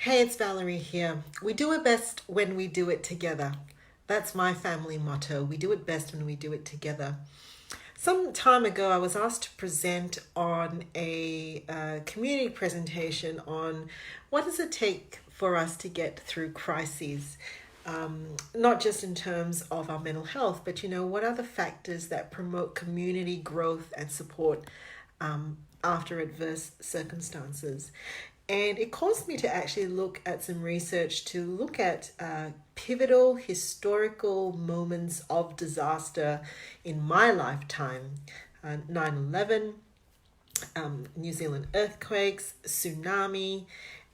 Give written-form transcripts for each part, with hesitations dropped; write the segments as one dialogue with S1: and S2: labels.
S1: Hey, it's Valerie here. We do it best when we do it together. That's my family motto. We do it best when we do it together. Some time ago, I was asked to present on a community presentation on what does it take for us to get through crises, not just in terms of our mental health, but what are the factors that promote community growth and support after adverse circumstances. And it caused me to actually look at some research to look at pivotal historical moments of disaster in my lifetime. 9/11, New Zealand earthquakes, tsunami,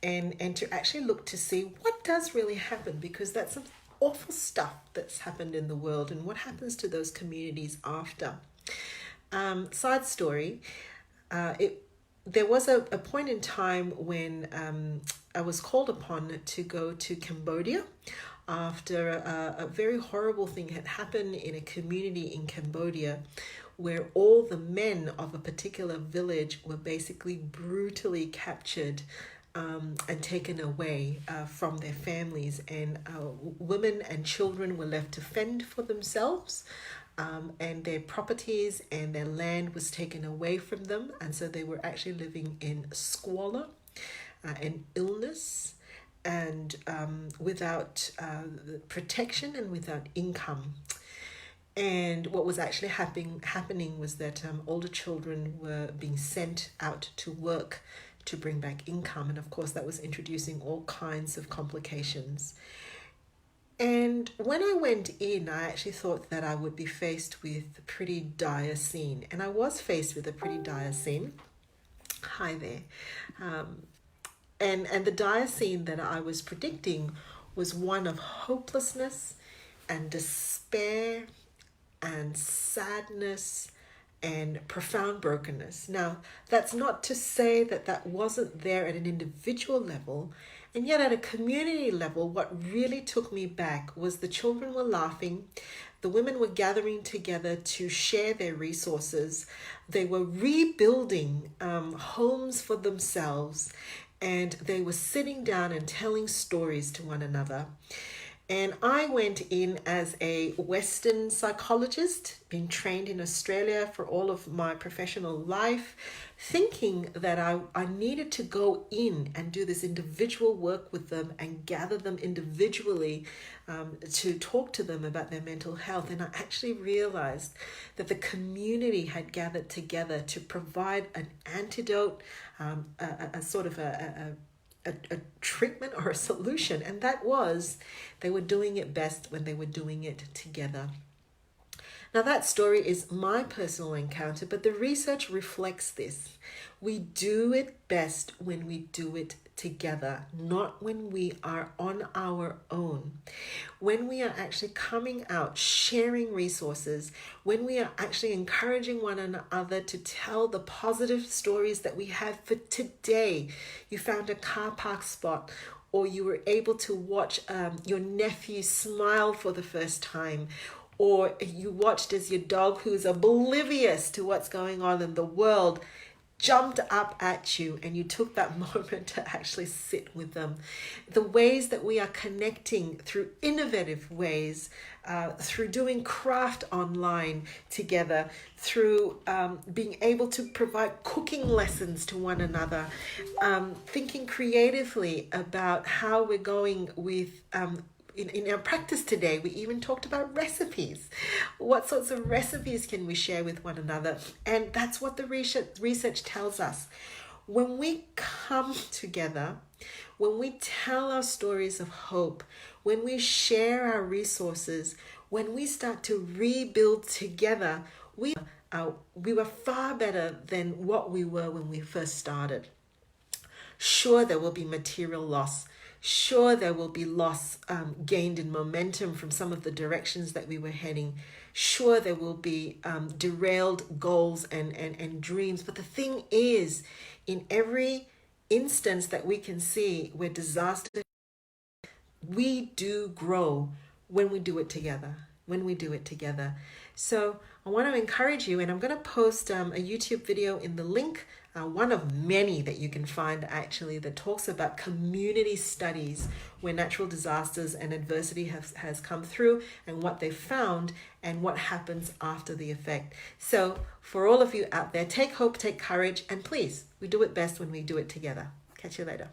S1: and to actually look to see what does really happen, because that's some awful stuff that's happened in the world and what happens to those communities after. Side story, it there was a point in time when I was called upon to go to Cambodia after a very horrible thing had happened in a community in Cambodia where all the men of a particular village were basically brutally captured and taken away from their families, and women and children were left to fend for themselves. And their properties and their land was taken away from them, and so they were actually living in squalor and illness, and without protection and without income. And what was actually happening was that older children were being sent out to work to bring back income, and of course that was introducing all kinds of complications. And when I went in, I actually thought that I would be faced with a pretty dire scene. And I was faced with a pretty dire scene. Hi there. Um, and the dire scene that I was predicting was one of hopelessness and despair and sadness and profound brokenness. Now, that's not to say that that wasn't there at an individual level, and yet at a community level, what really took me back was the children were laughing, the women were gathering together to share their resources, they were rebuilding homes for themselves, and they were sitting down and telling stories to one another. And I went in as a Western psychologist, been trained in Australia for all of my professional life, thinking that I needed to go in and do this individual work with them and gather them individually to talk to them about their mental health. And I actually realized that the community had gathered together to provide an antidote, a sort of a treatment or a solution, and that was they were doing it best when they were doing it together. Now, that story is my personal encounter, but the research reflects this. We do it best when we do it together, not when we are on our own. When we are actually coming out, sharing resources, when we are actually encouraging one another to tell the positive stories that we have for today. You found a car park spot, or you were able to watch your nephew smile for the first time, or you watched as your dog, who's oblivious to what's going on in the world, jumped up at you, and you took that moment to actually sit with them. The ways that we are connecting through innovative ways, through doing craft online together, through being able to provide cooking lessons to one another, thinking creatively about how we're going with in our practice today. We even talked about recipes. What sorts of recipes can we share with one another? And that's what the research tells us. When we come together, when we tell our stories of hope, when we share our resources, when we start to rebuild together, we were far better than what we were when we first started. Sure, there will be material loss. Sure, there will be loss gained in momentum from some of the directions that we were heading. Sure, there will be derailed goals and dreams. But the thing is, in every instance that we can see where disaster, we do grow when we do it together. When we do it together. So I want to encourage you, and I'm going to post a YouTube video in the link, one of many that you can find actually, that talks about community studies where natural disasters and adversity has come through and what they found and what happens after the effect. So for all of you out there, take hope, take courage, and please, we do it best when we do it together. Catch you later.